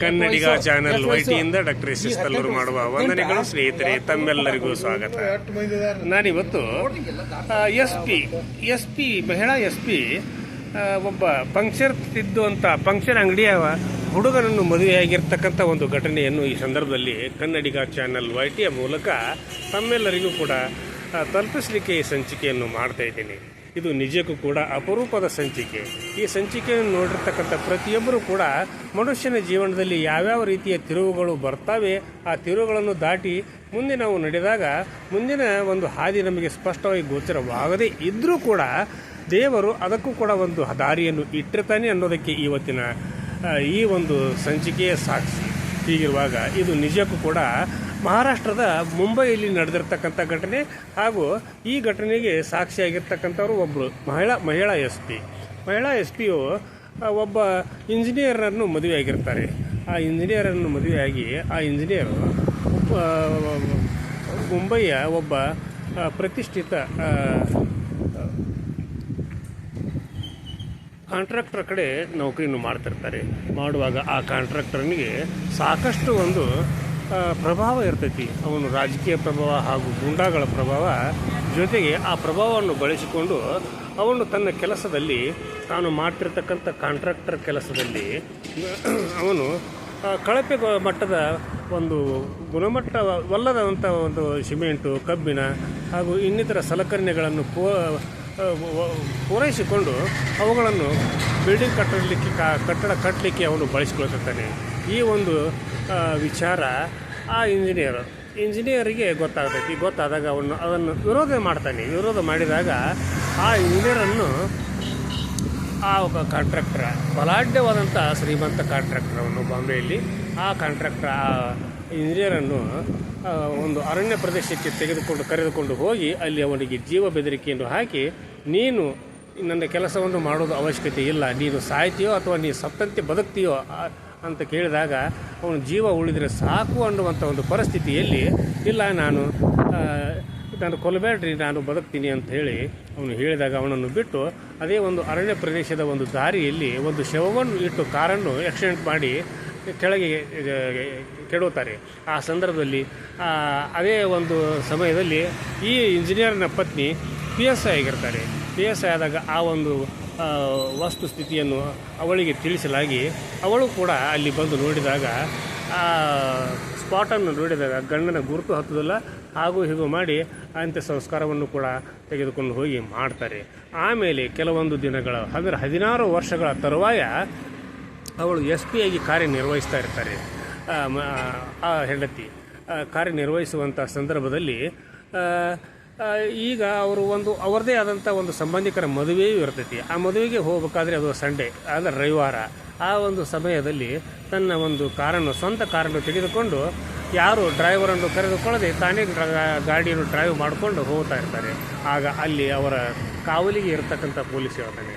ಕನ್ನಡಿಗ channel ವೈಟಿಯಿಂದ doctor S S Tallur ಮಾಡುವ ವಂದನೆಗಳು. ಸ್ನೇಹಿತರೆ, ತಮ್ಮೆಲ್ಲರಿಗೂ ಸ್ವಾಗತ. ನಾನಿವತ್ತು ಎಸ್ ಪಿ ಮಹಿಳಾ ಎಸ್ ಪಿ ಒಬ್ಬ ಪಂಕ್ಚರ್ ತಿದ್ದುವಂಥ ಪಂಕ್ಚರ್ ಅಂಗಡಿಯ ಹುಡುಗನನ್ನು ಮದುವೆಯಾಗಿರ್ತಕ್ಕಂಥ ಒಂದು ಘಟನೆಯನ್ನು ಈ ಸಂದರ್ಭದಲ್ಲಿ ಕನ್ನಡಿಗ ಚಾನೆಲ್ ವೈಟಿಯ ಮೂಲಕ ತಮ್ಮೆಲ್ಲರಿಗೂ ಕೂಡ ತಲುಪಿಸಲಿಕ್ಕೆ ಈ ಸಂಚಿಕೆಯನ್ನು ಮಾಡ್ತಾ ಇದ್ದೀನಿ. ಇದು ನಿಜಕ್ಕೂ ಕೂಡ ಅಪರೂಪದ ಸಂಚಿಕೆ. ಈ ಸಂಚಿಕೆಯನ್ನು ನೋಡಿರ್ತಕ್ಕಂಥ ಪ್ರತಿಯೊಬ್ಬರೂ ಕೂಡ ಮನುಷ್ಯನ ಜೀವನದಲ್ಲಿ ಯಾವ್ಯಾವ ರೀತಿಯ ತಿರುವುಗಳು ಬರ್ತವೆ, ಆ ತಿರುವುಗಳನ್ನು ದಾಟಿ ಮುಂದೆ ನಾವು ನಡೆದಾಗ ಮುಂದಿನ ಒಂದು ಹಾದಿ ನಮಗೆ ಸ್ಪಷ್ಟವಾಗಿ ಗೋಚರವಾಗದೇ ಇದ್ದರೂ ಕೂಡ ದೇವರು ಅದಕ್ಕೂ ಕೂಡ ಒಂದು ದಾರಿಯನ್ನು ಇಟ್ಟಿರ್ತಾನೆ ಅನ್ನೋದಕ್ಕೆ ಇವತ್ತಿನ ಈ ಒಂದು ಸಂಚಿಕೆಯ ಸಾಕ್ಷಿ. ಹೀಗಿರುವಾಗ ಇದು ನಿಜಕ್ಕೂ ಕೂಡ ಮಹಾರಾಷ್ಟ್ರದ ಮುಂಬೈಯಲ್ಲಿ ನಡೆದಿರ್ತಕ್ಕಂಥ ಘಟನೆ ಹಾಗೂ ಈ ಘಟನೆಗೆ ಸಾಕ್ಷಿಯಾಗಿರ್ತಕ್ಕಂಥವ್ರು ಒಬ್ಬರು ಮಹಿಳಾ ಎಸ್ ಪಿಯು ಒಬ್ಬ ಇಂಜಿನಿಯರನ್ನು ಮದುವೆಯಾಗಿರ್ತಾರೆ. ಆ ಇಂಜಿನಿಯರನ್ನು ಮದುವೆಯಾಗಿ ಆ ಇಂಜಿನಿಯರು ಮುಂಬೈಯ ಒಬ್ಬ ಪ್ರತಿಷ್ಠಿತ ಕಾಂಟ್ರಾಕ್ಟರ್ ಕಡೆ ನೌಕರಿಯನ್ನು ಮಾಡ್ತಿರ್ತಾರೆ. ಮಾಡುವಾಗ ಆ ಕಾಂಟ್ರಾಕ್ಟರ್ನಿಗೆ ಸಾಕಷ್ಟು ಒಂದು ಪ್ರಭಾವ ಇರ್ತೈತಿ. ಅವನು ರಾಜಕೀಯ ಪ್ರಭಾವ ಹಾಗೂ ಗೂಂಡಾಗಳ ಪ್ರಭಾವ ಜೊತೆಗೆ ಆ ಪ್ರಭಾವವನ್ನು ಬಳಸಿಕೊಂಡು ಅವನು ತನ್ನ ಕೆಲಸದಲ್ಲಿ ತಾನು ಮಾಡ್ತಿರ್ತಕ್ಕಂಥ ಕಾಂಟ್ರಾಕ್ಟರ್ ಕೆಲಸದಲ್ಲಿ ಅವನು ಕಳಪೆ ಮಟ್ಟದ ಒಂದು ಗುಣಮಟ್ಟವಲ್ಲದಂಥ ಒಂದು ಸಿಮೆಂಟು, ಕಬ್ಬಿಣ ಹಾಗೂ ಇನ್ನಿತರ ಸಲಕರಣೆಗಳನ್ನು ಪೂರೈಸಿಕೊಂಡು ಅವುಗಳನ್ನು ಬಿಲ್ಡಿಂಗ್ ಕಟ್ಟಡ ಕಟ್ಟಲಿಕ್ಕೆ ಅವನು ಬಳಸಿಕೊಳ್ತಿರ್ತಾನೆ. ಈ ಒಂದು ವಿಚಾರ ಆ ಇಂಜಿನಿಯರಿಗೆ ಗೊತ್ತಾದಾಗ ಅದನ್ನು ವಿರೋಧ ಮಾಡಿದಾಗ ಆ ಇಂಜಿನಿಯರನ್ನು ಆ ಕಾಂಟ್ರಾಕ್ಟರ್, ಬಲಾಢ್ಯವಾದಂಥ ಶ್ರೀಮಂತ ಕಾಂಟ್ರಾಕ್ಟರ್ ಅವನು ಬಾಂಬೆಯಲ್ಲಿ, ಆ ಕಾಂಟ್ರಾಕ್ಟರ್ ಆ ಇಂಜಿನಿಯರನ್ನು ಒಂದು ಅರಣ್ಯ ಪ್ರದೇಶಕ್ಕೆ ಕರೆದುಕೊಂಡು ಹೋಗಿ ಅಲ್ಲಿ ಅವನಿಗೆ ಜೀವ ಬೆದರಿಕೆಯನ್ನು ಹಾಕಿ, ನೀನು ನನ್ನ ಕೆಲಸವನ್ನು ಮಾಡೋದು ಅವಶ್ಯಕತೆ ಇಲ್ಲ, ನೀನು ಸಾಯ್ತೀಯೋ ಅಥವಾ ನೀನು ಸತ್ತಂತೆ ಬದುಕ್ತೀಯೋ ಅಂತ ಕೇಳಿದಾಗ ಅವನು ಜೀವ ಉಳಿದರೆ ಸಾಕು ಅನ್ನುವಂಥ ಒಂದು ಪರಿಸ್ಥಿತಿಯಲ್ಲಿ, ಇಲ್ಲ ನಾನು ಕೊಲ್ಲಬೇಡ್ರಿ, ನಾನು ಬದುಕ್ತೀನಿ ಅಂತ ಹೇಳಿ ಅವನು ಹೇಳಿದಾಗ ಅವನನ್ನು ಬಿಟ್ಟು ಅದೇ ಒಂದು ಅರಣ್ಯ ಪ್ರದೇಶದ ಒಂದು ದಾರಿಯಲ್ಲಿ ಒಂದು ಶವವನ್ನು ಇಟ್ಟು ಕಾರನ್ನು ಆಕ್ಸಿಡೆಂಟ್ ಮಾಡಿ ಕೆಳಗೆ ಕೆಡುತ್ತಾರೆ. ಆ ಸಂದರ್ಭದಲ್ಲಿ ಅದೇ ಒಂದು ಸಮಯದಲ್ಲಿ ಈ ಇಂಜಿನಿಯರ್ನ ಪತ್ನಿ PSI ಆಗಿರ್ತಾರೆ. PSI ಆದಾಗ ಆ ಒಂದು ವಸ್ತುಸ್ಥಿತಿಯನ್ನು ಅವಳಿಗೆ ತಿಳಿಸಲಾಗಿ ಅವಳು ಕೂಡ ಅಲ್ಲಿ ಬಂದು ನೋಡಿದಾಗ ಆ ಸ್ಪಾಟನ್ನು ನೋಡಿದಾಗ ಗಂಡನ ಗುರುತು ಹತ್ತೋದಿಲ್ಲ. ಹಾಗೂ ಹೀಗೂ ಮಾಡಿ ಅಂತ್ಯ ಸಂಸ್ಕಾರವನ್ನು ಕೂಡ ತೆಗೆದುಕೊಂಡು ಹೋಗಿ ಮಾಡ್ತಾರೆ. ಆಮೇಲೆ ಕೆಲವೊಂದು ದಿನಗಳ 16 ವರ್ಷಗಳ ತರುವಾಯ ಅವಳು SP ಆಗಿ ಕಾರ್ಯನಿರ್ವಹಿಸ್ತಾ ಇರ್ತಾರೆ. ಆ ಹೆಂಡತಿ ಕಾರ್ಯನಿರ್ವಹಿಸುವಂಥ ಸಂದರ್ಭದಲ್ಲಿ ಈಗ ಅವರು ಅವರದೇ ಆದಂಥ ಒಂದು ಸಂಬಂಧಿಕರ ಮದುವೆಯೂ ಇರ್ತೈತಿ. ಆ ಮದುವೆಗೆ ಹೋಗಬೇಕಾದ್ರೆ ಅದು ಸಂಡೇ, ಅಂದರೆ ರವಿವಾರ. ಆ ಒಂದು ಸಮಯದಲ್ಲಿ ತನ್ನ ಒಂದು ಸ್ವಂತ ಕಾರನ್ನು ತೆಗೆದುಕೊಂಡು ಯಾರು ಡ್ರೈವರನ್ನು ಕರೆದುಕೊಳ್ಳದೆ ತಾನೇ ಗಾಡಿಯನ್ನು ಡ್ರೈವ್ ಮಾಡಿಕೊಂಡು ಹೋಗ್ತಾ ಇರ್ತಾರೆ. ಆಗ ಅಲ್ಲಿ ಅವರ ಕಾವಲಿಗೆ ಇರತಕ್ಕಂಥ ಪೊಲೀಸ್ ಹೇಳ್ತಾನೆ,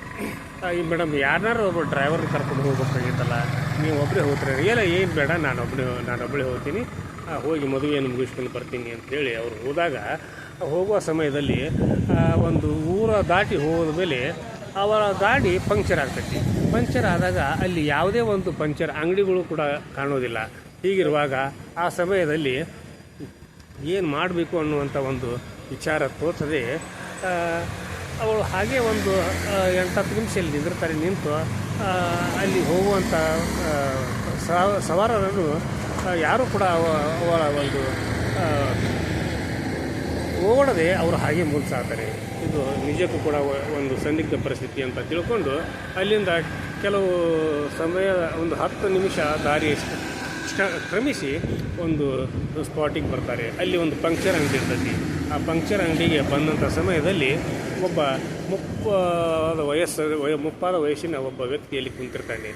ಈ ಮೇಡಮ್ ಯಾರನ್ನಾರು ಒಬ್ಬ ಡ್ರೈವರ್ನ ಕರ್ಕೊಂಡು ಹೋಗ್ಬೇಕಾಗಿತ್ತಲ್ಲ, ನೀವು ಒಬ್ಬರೇ ಹೋಗ್ತಾರೆ. ಏನು ಬೇಡ, ನಾನೊಬ್ಬಳೇ ಹೋಗ್ತೀನಿ, ಹೋಗಿ ಮದುವೆಯನ್ನು ಮುಗಿಸ್ಕೊಂಡು ಬರ್ತೀನಿ ಅಂತೇಳಿ ಅವರು ಹೋಗುವ ಸಮಯದಲ್ಲಿ ಒಂದು ಊರ ದಾಟಿ ಹೋದ ಮೇಲೆ ಅವರ ಗಾಡಿ ಪಂಕ್ಚರ್ ಆಗ್ತೈತಿ. ಪಂಕ್ಚರ್ ಆದಾಗ ಅಲ್ಲಿ ಯಾವುದೇ ಒಂದು ಪಂಕ್ಚರ್ ಅಂಗಡಿಗಳು ಕೂಡ ಕಾಣೋದಿಲ್ಲ. ಹೀಗಿರುವಾಗ ಆ ಸಮಯದಲ್ಲಿ ಏನು ಮಾಡಬೇಕು ಅನ್ನುವಂಥ ಒಂದು ವಿಚಾರ ತೋಚದೆ ಅವಳು ಹಾಗೆ ಒಂದು 8-10 ನಿಮಿಷ ನಿಂತು ಅಲ್ಲಿ ಹೋಗುವಂಥ ಸವಾರರನ್ನು ಯಾರೂ ಕೂಡ ಅವರ ಒಂದು ಓಡದೆ ಅವರು ಹಾಗೆ ಮುಂಸಾಗ್ತಾರೆ. ಇದು ನಿಜಕ್ಕೂ ಕೂಡ ಒಂದು ಸಂದಿಗ್ಧ ಪರಿಸ್ಥಿತಿ ಅಂತ ತಿಳ್ಕೊಂಡು ಅಲ್ಲಿಂದ ಕೆಲವು ಸಮಯ ಒಂದು 10 ನಿಮಿಷ ದಾರಿ ಕ್ರಮಿಸಿ ಒಂದು ಸ್ಪಾಟಿಗೆ ಬರ್ತಾರೆ. ಅಲ್ಲಿ ಒಂದು ಪಂಕ್ಚರ್ ಅಂಗಡಿ ಇರ್ತೈತಿ. ಆ ಪಂಕ್ಚರ್ ಅಂಗಡಿಗೆ ಬಂದಂಥ ಸಮಯದಲ್ಲಿ ಒಬ್ಬ ಮುಪ್ಪಾದ ವಯಸ್ಸಿನ ಒಬ್ಬ ವ್ಯಕ್ತಿಯಲ್ಲಿ ಕುಂತಿರ್ತಾನೆ.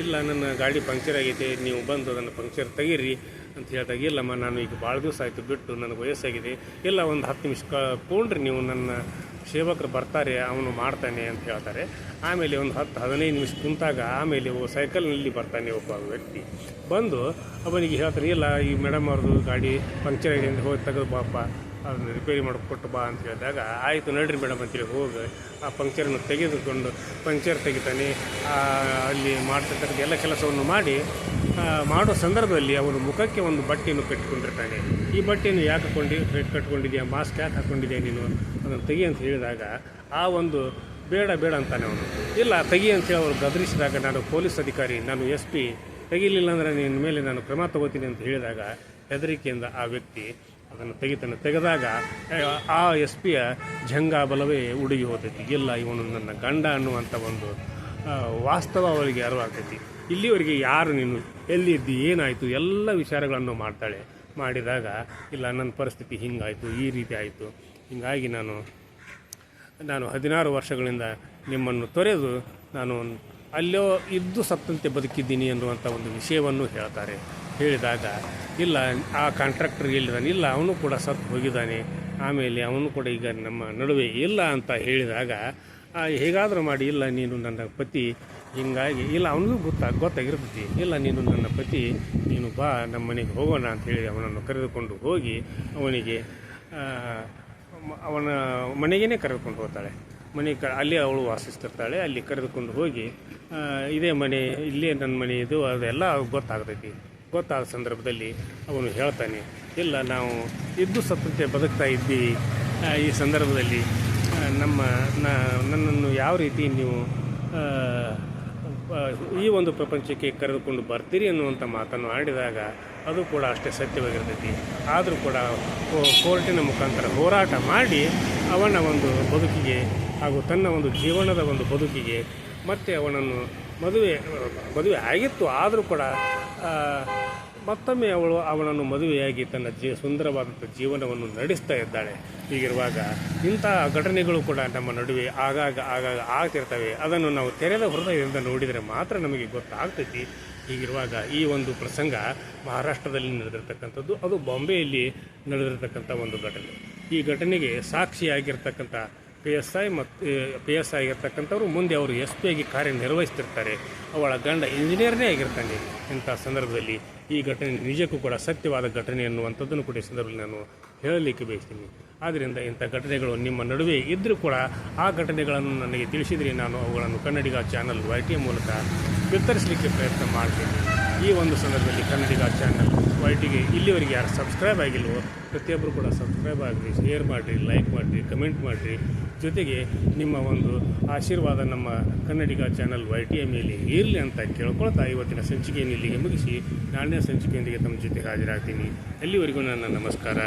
ಇಲ್ಲ, ನನ್ನ ಗಾಡಿ ಪಂಕ್ಚರ್ ಆಗೈತೆ, ನೀವು ಬಂದು ನನ್ನ ಪಂಕ್ಚರ್ ತೆಗೀರಿ ಅಂತ ಹೇಳಿದಾಗ, ಇಲ್ಲಮ್ಮ ನಾನು ಈಗ ಭಾಳ ದಿವಸ ಆಯಿತು ಬಿಟ್ಟು, ನನಗೆ ವಯಸ್ಸಾಗಿದೆ, ಇಲ್ಲ ಒಂದು 10 ನಿಮಿಷ ಕೂಡ್ರಿ, ನೀವು ನನ್ನ ಸೇವಕರು ಬರ್ತಾರೆ, ಅವನು ಮಾಡ್ತಾನೆ ಅಂತ ಹೇಳ್ತಾರೆ. ಆಮೇಲೆ ಒಂದು 10-15 ನಿಮಿಷ ಕುಂತಾಗ ಆಮೇಲೆ ಸೈಕಲ್ನಲ್ಲಿ ಬರ್ತಾನೆ ಒಬ್ಬ ವ್ಯಕ್ತಿ. ಬಂದು ಅವನಿಗೆ ಹೇಳ್ತಾನೆ, ಇಲ್ಲ ಈ ಮೇಡಮ್ ಅವ್ರದ್ದು ಗಾಡಿ ಪಂಕ್ಚರ್ ಆಗಿದೆ ಅಂತ ಹೋಗಿ ತೆಗೆದು ಬಾಪ ಅದನ್ನು ರಿಪೇರಿ ಮಾಡಿಕೊಟ್ಟು ಬಾ ಅಂತ ಹೇಳಿದಾಗ ಆಯಿತು ನಡ್ರಿ ಮೇಡಮ್ ಅಂತೇಳಿ ಹೋಗಿ ಆ ಪಂಕ್ಚರನ್ನು ತೆಗೆದುಕೊಂಡು ಪಂಕ್ಚರ್ ತೆಗಿತಾನೆ. ಅಲ್ಲಿ ಮಾಡ್ತಿರ್ತಕ್ಕಂಥ ಎಲ್ಲ ಕೆಲಸವನ್ನು ಮಾಡಿ ಮಾಡೋ ಸಂದರ್ಭದಲ್ಲಿ ಅವನು ಮುಖಕ್ಕೆ ಒಂದು ಬಟ್ಟೆಯನ್ನು ಕಟ್ಟಿಕೊಂಡಿರ್ತಾನೆ. ಈ ಬಟ್ಟೆಯನ್ನು ಯಾಕೆ ಕಟ್ಕೊಂಡಿದ್ಯಾ, ಮಾಸ್ಕ್ ಯಾಕೆ ಹಾಕ್ಕೊಂಡಿದ್ಯಾ ನೀನು, ಅದನ್ನು ತೆಗಿ ಅಂತ ಹೇಳಿದಾಗ ಆ ಒಂದು ಬೇಡ ಅಂತಾನೆ ಅವನು. ಇಲ್ಲ ತೆಗಿ ಅಂತೇಳಿ ಅವರು ಗದರಿಸಿದಾಗ ನಾನು ಪೊಲೀಸ್ ಅಧಿಕಾರಿ, ನಾನು SP, ತೆಗಿಲಿಲ್ಲ ಅಂದರೆ ನಿನ್ನ ಮೇಲೆ ನಾನು ಕ್ರಮ ತಗೋತೀನಿ ಅಂತ ಹೇಳಿದಾಗ ಹೆದರಿಕೆಯಿಂದ ಆ ವ್ಯಕ್ತಿ ಅದನ್ನು ತೆಗೆದಾಗ ಆ SP ಜಂಗಾಬಲವೇ ಉಡುಗಿ ಹೋಗ್ತೈತಿ. ಇಲ್ಲ ಇವನು ನನ್ನ ಗಂಡ ಅನ್ನುವಂಥ ಒಂದು ವಾಸ್ತವ ಅವರಿಗೆ ಅರಿವಾಗ್ತೈತಿ. ಇಲ್ಲಿವರೆಗೆ ಯಾರು ನೀನು ಎಲ್ಲಿದ್ದಿ, ಏನಾಯಿತು, ಎಲ್ಲ ವಿಚಾರಗಳನ್ನು ಮಾಡಿದಾಗ ಇಲ್ಲ ನನ್ನ ಪರಿಸ್ಥಿತಿ ಹಿಂಗಾಯಿತು, ಈ ರೀತಿ ಆಯಿತು, ಹೀಗಾಗಿ ನಾನು 16 ವರ್ಷಗಳಿಂದ ನಿಮ್ಮನ್ನು ತೊರೆದು ನಾನು ಅಲ್ಲೋ ಇದ್ದು ಸತ್ತಂತೆ ಬದುಕಿದ್ದೀನಿ ಅನ್ನುವಂಥ ಒಂದು ವಿಷಯವನ್ನು ಹೇಳ್ತಾರೆ. ಹೇಳಿದಾಗ ಇಲ್ಲ ಆ ಕಾಂಟ್ರಾಕ್ಟರ್ ಎಲ್ಲಿದ್ದಾನೆ, ಇಲ್ಲ ಅವನು ಕೂಡ ಸತ್ತು ಹೋಗಿದ್ದಾನೆ, ಆಮೇಲೆ ಅವನು ಕೂಡ ಈಗ ನಮ್ಮ ನಡುವೆ ಇಲ್ಲ ಅಂತ ಹೇಳಿದಾಗ ಹೇಗಾದರೂ ಮಾಡಿ ಇಲ್ಲ ನೀನು ನನ್ನ ಪತಿ, ಹೀಗಾಗಿ ಇಲ್ಲ ಅವನಿಗೂ ಗೊತ್ತಾಗಿರ್ತೈತಿ, ಇಲ್ಲ ನೀನು ನನ್ನ ಪತಿ, ನೀನು ಬಾ ನಮ್ಮ ಮನೆಗೆ ಹೋಗೋಣ ಅಂಥೇಳಿ ಅವನನ್ನು ಕರೆದುಕೊಂಡು ಹೋಗಿ ಅವನಿಗೆ ಅವನ ಮನೆಗೇ ಕರೆದುಕೊಂಡು ಹೋಗ್ತಾಳೆ. ಅಲ್ಲಿ ಅವಳು ವಾಸಿಸ್ತಿರ್ತಾಳೆ. ಅಲ್ಲಿ ಕರೆದುಕೊಂಡು ಹೋಗಿ ಇದೇ ಮನೆ, ಇಲ್ಲೇ ನನ್ನ ಮನೆ ಇದು ಅದೆಲ್ಲ ಗೊತ್ತಾದ ಸಂದರ್ಭದಲ್ಲಿ ಅವನು ಹೇಳ್ತಾನೆ, ಇಲ್ಲ ನಾವು ಇದ್ದು ಸತ್ತಂತೆ ಬದುಕ್ತಾ ಇದ್ದೀವಿ, ಈ ಸಂದರ್ಭದಲ್ಲಿ ನನ್ನನ್ನು ಯಾವ ರೀತಿ ನೀವು ಈ ಒಂದು ಪ್ರಪಂಚಕ್ಕೆ ಕರೆದುಕೊಂಡು ಬರ್ತೀರಿ ಅನ್ನುವಂಥ ಮಾತನ್ನು ಆಡಿದಾಗ ಅದು ಕೂಡ ಅಷ್ಟೇ ಸತ್ಯವಾಗಿರ್ತೈತಿ. ಆದರೂ ಕೂಡ ಕೋರ್ಟಿನ ಮುಖಾಂತರ ಹೋರಾಟ ಮಾಡಿ ಅವನ ಒಂದು ಬದುಕಿಗೆ ಹಾಗೂ ತನ್ನ ಒಂದು ಜೀವನದ ಒಂದು ಬದುಕಿಗೆ ಮತ್ತೆ ಅವನನ್ನು ಮದುವೆ ಆಗಿತ್ತು. ಆದರೂ ಕೂಡ ಮತ್ತೊಮ್ಮೆ ಅವನನ್ನು ಮದುವೆಯಾಗಿ ತನ್ನ ಸುಂದರವಾದಂಥ ಜೀವನವನ್ನು ನಡೆಸ್ತಾ ಇದ್ದಾಳೆ. ಹೀಗಿರುವಾಗ ಇಂಥ ಘಟನೆಗಳು ಕೂಡ ನಮ್ಮ ನಡುವೆ ಆಗಾಗ ಆಗ್ತಿರ್ತವೆ. ಅದನ್ನು ನಾವು ತೆರೆದ ಹೃದಯದಿಂದ ನೋಡಿದರೆ ಮಾತ್ರ ನಮಗೆ ಗೊತ್ತಾಗ್ತೈತಿ. ಹೀಗಿರುವಾಗ ಈ ಒಂದು ಪ್ರಸಂಗ ಮಹಾರಾಷ್ಟ್ರದಲ್ಲಿ ನಡೆದಿರ್ತಕ್ಕಂಥದ್ದು, ಅದು ಬಾಂಬೆಯಲ್ಲಿ ನಡೆದಿರ್ತಕ್ಕಂಥ ಒಂದು ಘಟನೆ. ಈ ಘಟನೆಗೆ ಸಾಕ್ಷಿಯಾಗಿರ್ತಕ್ಕಂಥ PSI ಆಗಿರ್ತಕ್ಕಂಥವ್ರು ಮುಂದೆ ಅವರು SP ಆಗಿ ಕಾರ್ಯನಿರ್ವಹಿಸ್ತಿರ್ತಾರೆ. ಅವಳ ಗಂಡ ಇಂಜಿನಿಯರ್ನೇ ಆಗಿರ್ತಾನೆ. ಇಂಥ ಸಂದರ್ಭದಲ್ಲಿ ಈ ಘಟನೆ ನಿಜಕ್ಕೂ ಕೂಡ ಸತ್ಯವಾದ ಘಟನೆ ಅನ್ನುವಂಥದ್ದನ್ನು ಕೂಡ ಈ ಸಂದರ್ಭದಲ್ಲಿ ನಾನು ಹೇಳಲಿಕ್ಕೆ ಬಯಸ್ತೀನಿ. ಆದ್ದರಿಂದ ಇಂಥ ಘಟನೆಗಳು ನಿಮ್ಮ ನಡುವೆ ಇದ್ದರೂ ಕೂಡ ಆ ಘಟನೆಗಳನ್ನು ನನಗೆ ತಿಳಿಸಿದರೆ ನಾನು ಅವುಗಳನ್ನು ಕನ್ನಡಿಗ ಚಾನಲ್ YTM ಮೂಲಕ ಬಿತ್ತರಿಸಲಿಕ್ಕೆ ಪ್ರಯತ್ನ ಮಾಡ್ತೀನಿ. ಈ ಒಂದು ಸಂದರ್ಭದಲ್ಲಿ ಕನ್ನಡಿಗ ಚಾನಲ್ YTಗೆ ಇಲ್ಲಿವರೆಗೆ ಯಾರು ಸಬ್ಸ್ಕ್ರೈಬ್ ಆಗಿಲ್ವೋ ಪ್ರತಿಯೊಬ್ಬರು ಕೂಡ ಸಬ್ಸ್ಕ್ರೈಬ್ ಆಗಿರಿ, ಶೇರ್ ಮಾಡಿರಿ, ಲೈಕ್ ಮಾಡಿರಿ, ಕಮೆಂಟ್ ಮಾಡಿರಿ. ಜೊತೆಗೆ ನಿಮ್ಮ ಒಂದು ಆಶೀರ್ವಾದ ನಮ್ಮ ಕನ್ನಡಿಗ ಚಾನಲ್ YTಯ ಮೇಲೆ ಇರಲಿ ಅಂತ ಕೇಳ್ಕೊಳ್ತಾ ಇವತ್ತಿನ ಸಂಚಿಕೆಯನ್ನು ಇಲ್ಲಿಗೆ ಮುಗಿಸಿ ನಾಳಿನ ಸಂಚಿಕೆಯೊಂದಿಗೆ ತಮ್ಮ ಜೊತೆ ಹಾಜರಾಗ್ತೀನಿ. ಅಲ್ಲಿವರೆಗೂ ನನ್ನ ನಮಸ್ಕಾರ.